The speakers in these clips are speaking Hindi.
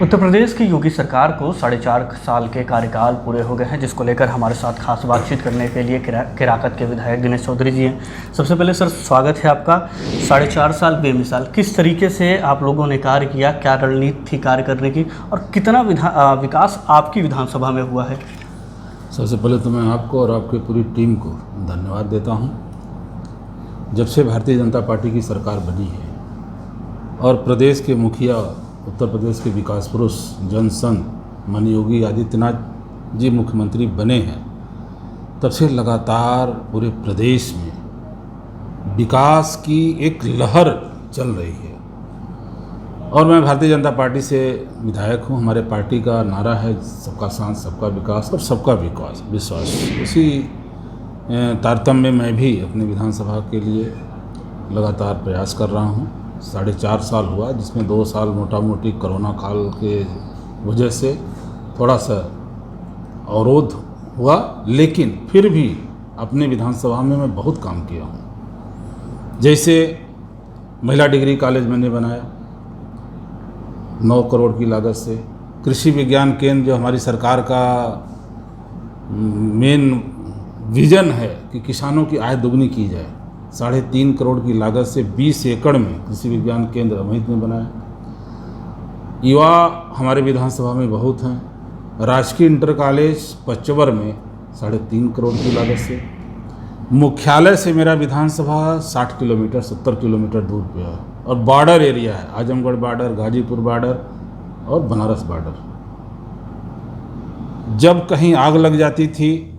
उत्तर प्रदेश की योगी सरकार को 4.5 साल के कार्यकाल पूरे हो गए हैं, जिसको लेकर हमारे साथ खास बातचीत करने के लिए केराकत के विधायक दिनेश चौधरी जी हैं। सबसे पहले सर, स्वागत है आपका। 4.5 साल बेमिसाल, किस तरीके से आप लोगों ने कार्य किया, क्या रणनीति थी कार्य करने की, और कितना विकास आपकी विधानसभा में हुआ है? सबसे पहले तो मैं आपको और आपकी पूरी टीम को धन्यवाद देता हूं। जब से भारतीय जनता पार्टी की सरकार बनी है और प्रदेश के मुखिया, उत्तर प्रदेश के विकास पुरुष, जनसंघ माननीय योगी आदित्यनाथ जी मुख्यमंत्री बने हैं, तब से लगातार पूरे प्रदेश में विकास की एक लहर चल रही है। और मैं भारतीय जनता पार्टी से विधायक हूँ। हमारे पार्टी का नारा है सबका साथ, सबका विकास और सबका विश्वास। उसी तारतम्य में मैं भी अपनी विधानसभा के लिए लगातार प्रयास कर रहा हूँ। 4.5 साल हुआ, जिसमें 2 साल मोटा मोटी कोरोना काल के वजह से थोड़ा सा अवरोध हुआ, लेकिन फिर भी अपने विधानसभा में मैं बहुत काम किया हूँ। जैसे महिला डिग्री कॉलेज मैंने बनाया 9 करोड़ की लागत से। कृषि विज्ञान केंद्र, जो हमारी सरकार का मेन विजन है कि किसानों की आय दुगनी की जाए, 3.5 करोड़ की लागत से 20 एकड़ में कृषि विज्ञान केंद्र अमहित में बनाया। युवा हमारे विधानसभा में बहुत हैं। राजकीय इंटर कॉलेज पचवर में 3.5 करोड़ की लागत से। मुख्यालय से मेरा विधानसभा 60 किलोमीटर 70 किलोमीटर दूर पे है और बॉर्डर एरिया है, आजमगढ़ बॉर्डर, गाजीपुर बॉर्डर और बनारस बॉर्डर। जब कहीं आग लग जाती थी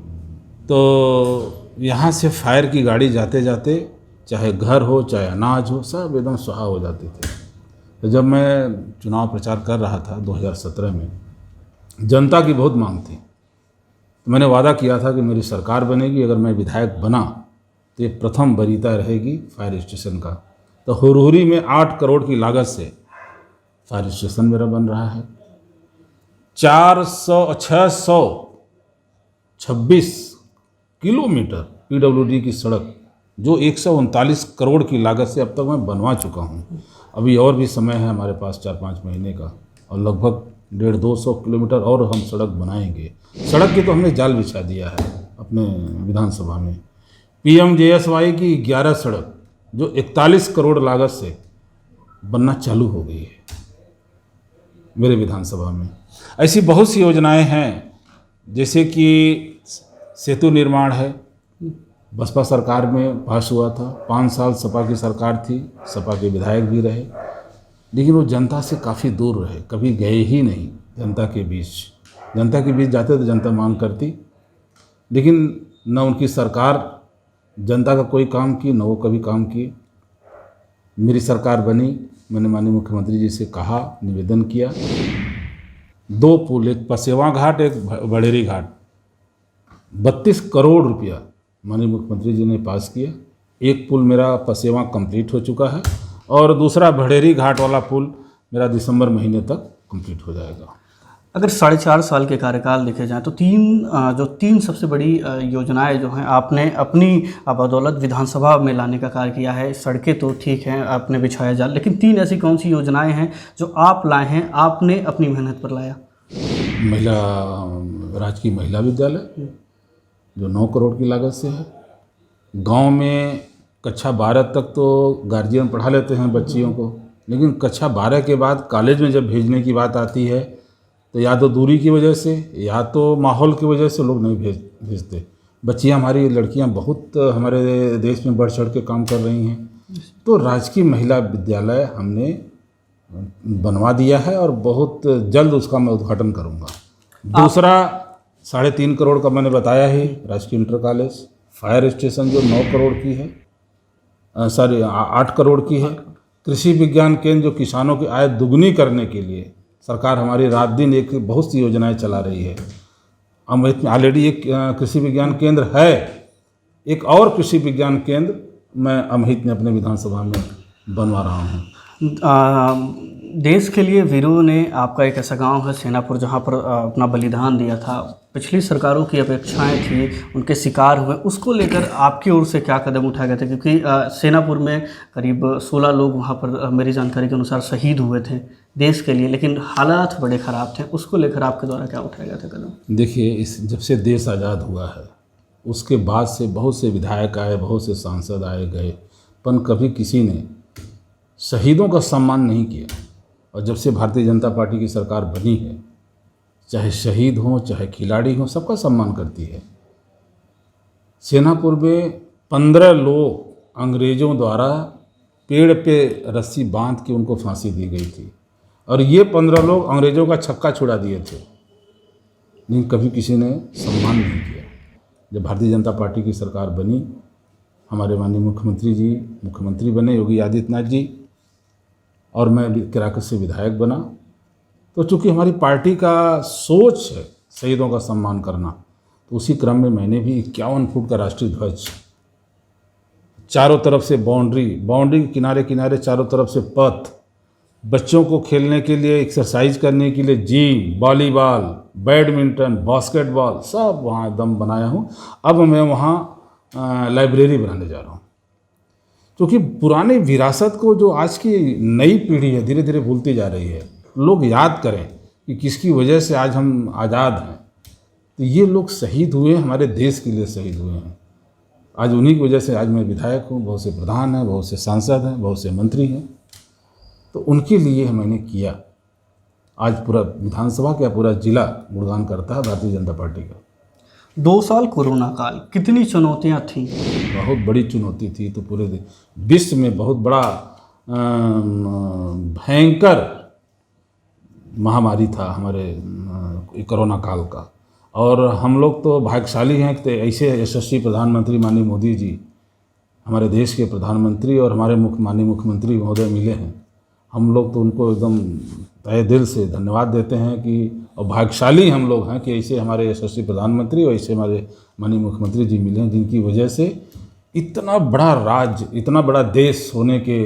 तो यहाँ से फायर की गाड़ी जाते जाते, चाहे घर हो चाहे अनाज हो, सब एकदम सुहा हो जाते थे। तो जब मैं चुनाव प्रचार कर रहा था 2017 में, जनता की बहुत मांग थी, तो मैंने वादा किया था कि मेरी सरकार बनेगी, अगर मैं विधायक बना तो ये प्रथम वरीयता रहेगी फायर स्टेशन का। तो हुरहुरी में 8 करोड़ की लागत से फायर स्टेशन मेरा बन रहा है। 626 किलोमीटर पीडब्ल्यूडी की सड़क, जो 139 करोड़ की लागत से अब तक मैं बनवा चुका हूँ। अभी और भी समय है हमारे पास 4-5 महीने का, और लगभग 150-200 किलोमीटर और हम सड़क बनाएंगे। सड़क की तो हमने जाल बिछा दिया है अपने विधानसभा में। PMJSY की 11 सड़क, जो 41 करोड़ लागत से बनना चालू हो गई है मेरे विधानसभा में। ऐसी बहुत सी योजनाएं हैं, जैसे कि सेतु निर्माण है, बसपा सरकार में पास हुआ था। 5 साल सपा की सरकार थी, सपा के विधायक भी रहे, लेकिन वो जनता से काफ़ी दूर रहे, कभी गए ही नहीं जनता के बीच। जनता के बीच जाते तो जनता मांग करती, लेकिन न उनकी सरकार जनता का कोई काम की, न वो कभी काम किए। मेरी सरकार बनी, मैंने माननीय मुख्यमंत्री जी से कहा, निवेदन किया, 2 पुल, एक पसेवा घाट, एक बड़ेरी घाट, 32 करोड़ रुपया माननीय मुख्यमंत्री जी ने पास किया। एक पुल मेरा पसेवा कंप्लीट हो चुका है और दूसरा भड़ेरी घाट वाला पुल मेरा दिसंबर महीने तक कंप्लीट हो जाएगा। अगर 4.5 साल के कार्यकाल देखे जाएं तो तीन सबसे बड़ी योजनाएं जो हैं आपने अपनी बदौलत विधानसभा में लाने का कार्य किया है। सड़कें तो ठीक हैं, आपने बिछाया जाल, लेकिन 3 ऐसी कौन सी योजनाएं हैं जो आप लाए हैं, आपने अपनी मेहनत पर लाया? राजकीय महिला विद्यालय जो 9 करोड़ की लागत से है। गांव में कक्षा 12 तक तो गार्जियन पढ़ा लेते हैं बच्चियों को, लेकिन कक्षा 12 के बाद कॉलेज में जब भेजने की बात आती है तो या तो दूरी की वजह से या तो माहौल की वजह से लोग नहीं भेजते। बच्चियां, हमारी लड़कियां बहुत हमारे देश में बढ़ चढ़ के काम कर रही हैं। तो राजकीय महिला विद्यालय हमने बनवा दिया है और बहुत जल्द उसका मैं उद्घाटन करूँगा। दूसरा 3.5 करोड़ का मैंने बताया ही, राजकीय इंटर कॉलेज। फायर स्टेशन जो 9 करोड़ की है, 8 करोड़ की है। कृषि विज्ञान केंद्र, जो किसानों की आय दुगनी करने के लिए सरकार हमारी रात दिन एक बहुत सी योजनाएं चला रही है। अमृत में ऑलरेडी एक कृषि विज्ञान केंद्र है, एक और कृषि विज्ञान केंद्र मैं अमहित में अपने विधानसभा में बनवा रहा हूँ। देश के लिए वीरों ने आपका एक ऐसा गांव है सेनापुर जहां पर अपना बलिदान दिया था। पिछली सरकारों की अपेक्षाएं थी, उनके शिकार हुए, उसको लेकर आपकी ओर से क्या कदम उठाए गए थे? क्योंकि सेनापुर में करीब 16 लोग वहां पर मेरी जानकारी के अनुसार शहीद हुए थे देश के लिए, लेकिन हालात बड़े ख़राब थे। उसको लेकर आपके द्वारा क्या उठाया गया था कदम? देखिए, जब से देश आज़ाद हुआ है उसके बाद से बहुत से विधायक आए, बहुत से सांसद आए गए, पर कभी किसी ने शहीदों का सम्मान नहीं किया। और जब से भारतीय जनता पार्टी की सरकार बनी है, चाहे शहीद हों चाहे खिलाड़ी हों, सबका सम्मान करती है। सेनापुर में 15 लोग अंग्रेज़ों द्वारा पेड़ पे रस्सी बांध के उनको फांसी दी गई थी, और ये 15 लोग अंग्रेज़ों का छक्का छुड़ा दिए थे, लेकिन कभी किसी ने सम्मान नहीं किया। जब भारतीय जनता पार्टी की सरकार बनी, हमारे माननीय मुख्यमंत्री जी मुख्यमंत्री बने, योगी आदित्यनाथ जी, और मैं केराकत से विधायक बना, तो चूँकि हमारी पार्टी का सोच है शहीदों का सम्मान करना, तो उसी क्रम में मैंने भी 51 फुट का राष्ट्रीय ध्वज, चारों तरफ से बाउंड्री के किनारे किनारे चारों तरफ से पथ, बच्चों को खेलने के लिए, एक्सरसाइज करने के लिए जिम, वॉलीबॉल, बैडमिंटन, बास्केटबॉल, सब वहाँ एकदम बनाया हूँ। अब मैं वहाँ लाइब्रेरी बनाने जा रहा हूँ, क्योंकि पुराने विरासत को जो आज की नई पीढ़ी है धीरे धीरे भूलती जा रही है। लोग याद करें कि किसकी वजह से आज हम आज़ाद हैं, तो ये लोग शहीद हुए, हमारे देश के लिए शहीद हुए हैं। आज उन्हीं की वजह से आज मैं विधायक हूँ, बहुत से प्रधान हैं, बहुत से सांसद हैं, बहुत से मंत्री हैं, तो उनके लिए मैंने किया। आज पूरा विधानसभा का पूरा जिला गुणगान करता है भारतीय जनता पार्टी का। 2 साल कोरोना काल, कितनी चुनौतियां थीं? बहुत बड़ी चुनौती थी, तो पूरे विश्व में बहुत बड़ा भयंकर महामारी था हमारे कोरोना काल का। और हम लोग तो भाग्यशाली हैं कि ऐसे यशस्वी प्रधानमंत्री माननीय मोदी जी हमारे देश के प्रधानमंत्री और हमारे माननीय मुख्यमंत्री महोदय मिले हैं। हम लोग तो उनको एकदम तहे दिल से धन्यवाद देते हैं कि, और भाग्यशाली हम लोग हैं कि ऐसे हमारे यशस्वी प्रधानमंत्री और ऐसे हमारे माननीय मुख्यमंत्री जी मिले हैं, जिनकी वजह से इतना बड़ा राज्य, इतना बड़ा देश होने के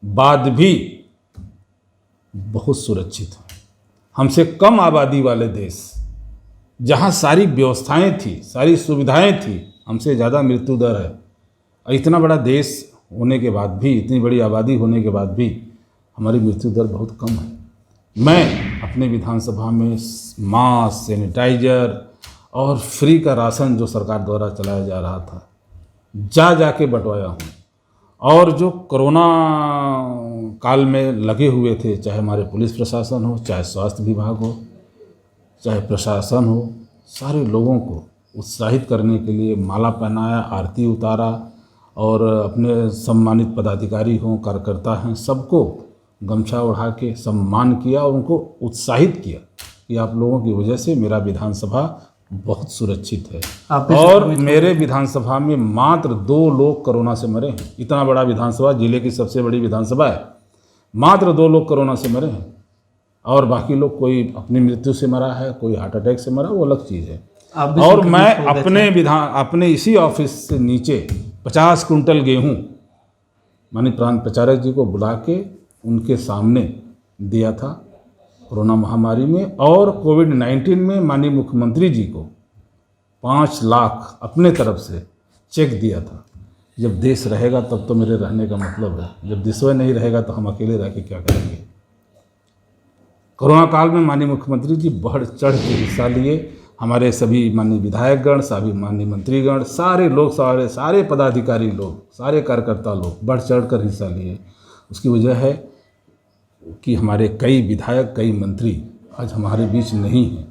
बाद भी बहुत सुरक्षित हैं। हमसे कम आबादी वाले देश, जहाँ सारी व्यवस्थाएं थी, सारी सुविधाएं थी, हमसे ज़्यादा मृत्यु दर है। और इतना बड़ा देश होने के बाद भी, इतनी बड़ी आबादी होने के बाद भी हमारी मृत्यु दर बहुत कम है। मैं अपने विधानसभा में मास्क, सैनिटाइजर और फ्री का राशन जो सरकार द्वारा चलाया जा रहा था, जा के बंटवाया हूँ। और जो कोरोना काल में लगे हुए थे, चाहे हमारे पुलिस प्रशासन हो, चाहे स्वास्थ्य विभाग हो, चाहे प्रशासन हो, सारे लोगों को उत्साहित करने के लिए माला पहनाया, आरती उतारा, और अपने सम्मानित पदाधिकारी हों, कार्यकर्ता हैं, सबको गमछा ओढ़ा के सम्मान किया और उनको उत्साहित किया कि आप लोगों की वजह से मेरा विधानसभा बहुत सुरक्षित है। और मेरे विधानसभा में मात्र 2 लोग कोरोना से मरे हैं। इतना बड़ा विधानसभा, जिले की सबसे बड़ी विधानसभा है, मात्र 2 लोग कोरोना से मरे हैं, और बाकी लोग कोई अपनी मृत्यु से मरा है, कोई हार्ट अटैक से मरा, वो अलग चीज़ है। और मैं अपने इसी ऑफिस से नीचे 50 कुंटल गेहूँ माननीय प्रांत प्रचारक जी को बुला के उनके सामने दिया था कोरोना महामारी में। और कोविड-19 में माननीय मुख्यमंत्री जी को 5 लाख अपने तरफ से चेक दिया था। जब देश रहेगा तब तो मेरे रहने का मतलब है, जब देश नहीं रहेगा तो हम अकेले रह के क्या करेंगे। कोरोना काल में माननीय मुख्यमंत्री जी बढ़ चढ़ के हिस्सा लिए। हमारे सभी माननीय विधायकगण, सभी माननीय मंत्रीगण, सारे लोग, सारे पदाधिकारी लोग, सारे कार्यकर्ता लोग बढ़ चढ़ कर हिस्सा लिए। उसकी वजह है कि हमारे कई विधायक, कई मंत्री आज हमारे बीच नहीं हैं।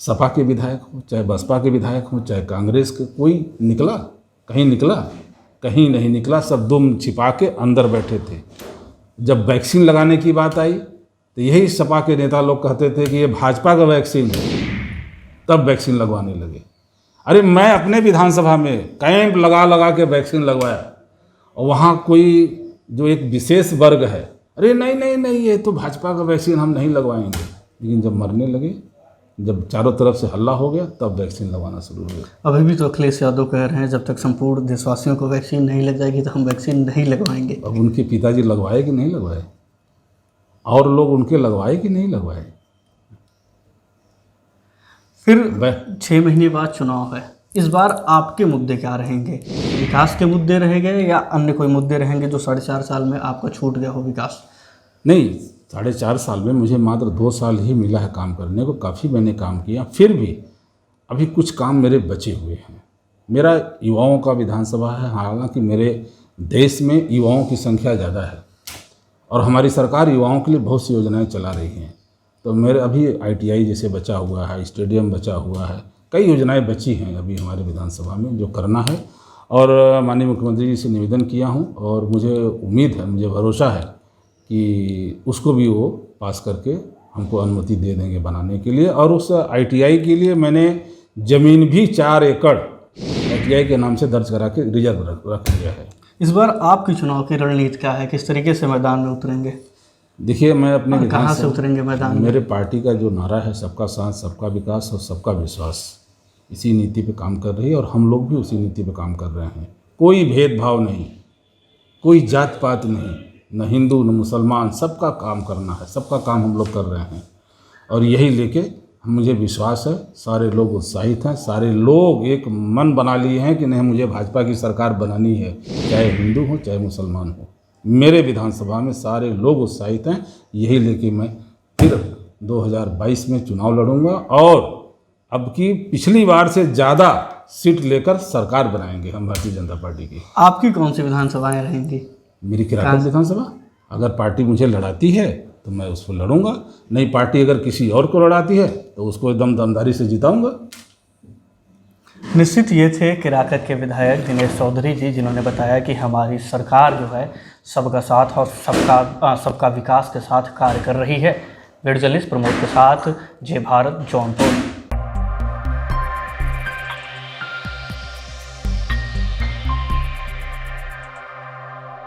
सपा के विधायक हो, चाहे बसपा के विधायक हो, चाहे कांग्रेस के, कोई निकला? कहीं निकला? कहीं नहीं निकला। सब दुम छिपा के अंदर बैठे थे। जब वैक्सीन लगाने की बात आई तो यही सपा के नेता लोग कहते थे कि ये भाजपा का वैक्सीन है, तब वैक्सीन लगवाने लगे। अरे मैं अपने विधानसभा में कैंप लगा के वैक्सीन लगवाया, और वहाँ कोई जो एक विशेष वर्ग है, अरे नहीं ये तो भाजपा का वैक्सीन हम नहीं लगवाएंगे। लेकिन जब मरने लगे, जब चारों तरफ से हल्ला हो गया, तब वैक्सीन लगवाना शुरू हो गया। अभी भी तो अखिलेश यादव कह रहे हैं जब तक संपूर्ण देशवासियों को वैक्सीन नहीं लग जाएगी तो हम वैक्सीन नहीं लगवाएंगे। अब उनके पिताजी लगवाए कि नहीं लगवाए? और लोग उनके लगवाए कि नहीं लगवाए। फिर वह 6 महीने बाद चुनाव है, इस बार आपके मुद्दे क्या रहेंगे? विकास के मुद्दे रहेंगे या अन्य कोई मुद्दे रहेंगे जो 4.5 साल में आपका छूट गया हो विकास? नहीं, 4.5 साल में मुझे मात्र 2 साल ही मिला है काम करने को। काफ़ी मैंने काम किया, फिर भी अभी कुछ काम मेरे बचे हुए हैं। मेरा युवाओं का विधानसभा है, हालांकि मेरे देश में युवाओं की संख्या ज़्यादा है और हमारी सरकार युवाओं के लिए बहुत सी योजनाएं चला रही हैं। तो मेरे अभी ITI जैसे बचा हुआ है, स्टेडियम बचा हुआ है, कई योजनाएं बची हैं अभी हमारे विधानसभा में जो करना है। और माननीय मुख्यमंत्री जी से निवेदन किया हूं और मुझे उम्मीद है, मुझे भरोसा है कि उसको भी वो पास करके हमको अनुमति दे देंगे बनाने के लिए। और उस ITI के लिए मैंने ज़मीन भी 4 एकड़ ITI के नाम से दर्ज करा के रिजर्व रख लिया है। इस बार आपकी चुनाव की रणनीति क्या है? किस तरीके से मैदान में उतरेंगे? देखिए, मैं अपने और कहाँ से उतरेंगे मैदान में? मेरे पार्टी का जो नारा है सबका साथ, सबका विकास और सबका विश्वास, इसी नीति पे काम कर रही है और हम लोग भी उसी नीति पे काम कर रहे हैं। कोई भेदभाव नहीं, कोई जात पात नहीं, न हिंदू न मुसलमान, सबका काम करना है, सबका काम हम लोग कर रहे हैं। और यही लेके मुझे विश्वास है, सारे लोग उत्साहित हैं, सारे लोग एक मन बना लिए हैं कि नहीं, मुझे भाजपा की सरकार बनानी है, चाहे हिंदू हो चाहे मुसलमान हो। मेरे विधानसभा में सारे लोग उत्साहित हैं। यही लेके मैं फिर 2022 में चुनाव लड़ूंगा और अब की पिछली बार से ज़्यादा सीट लेकर सरकार बनाएंगे हम भारतीय जनता पार्टी की। आपकी कौन सी विधानसभाएं रहेंगी? मेरी किराकत विधानसभा, अगर पार्टी मुझे लड़ाती है तो मैं उस पर लड़ूंगा, नहीं पार्टी अगर किसी और को लड़ाती है तो उसको एकदम दमदारी से जिताऊंगा। निश्चित ये थे केराकत के विधायक दिनेश चौधरी जी, जिन्होंने बताया कि हमारी सरकार जो है सबका साथ और सबका विकास के साथ कार्य कर रही है। वीडियो जर्नलिस्ट प्रमोद के साथ जय भारत, जौनपुर।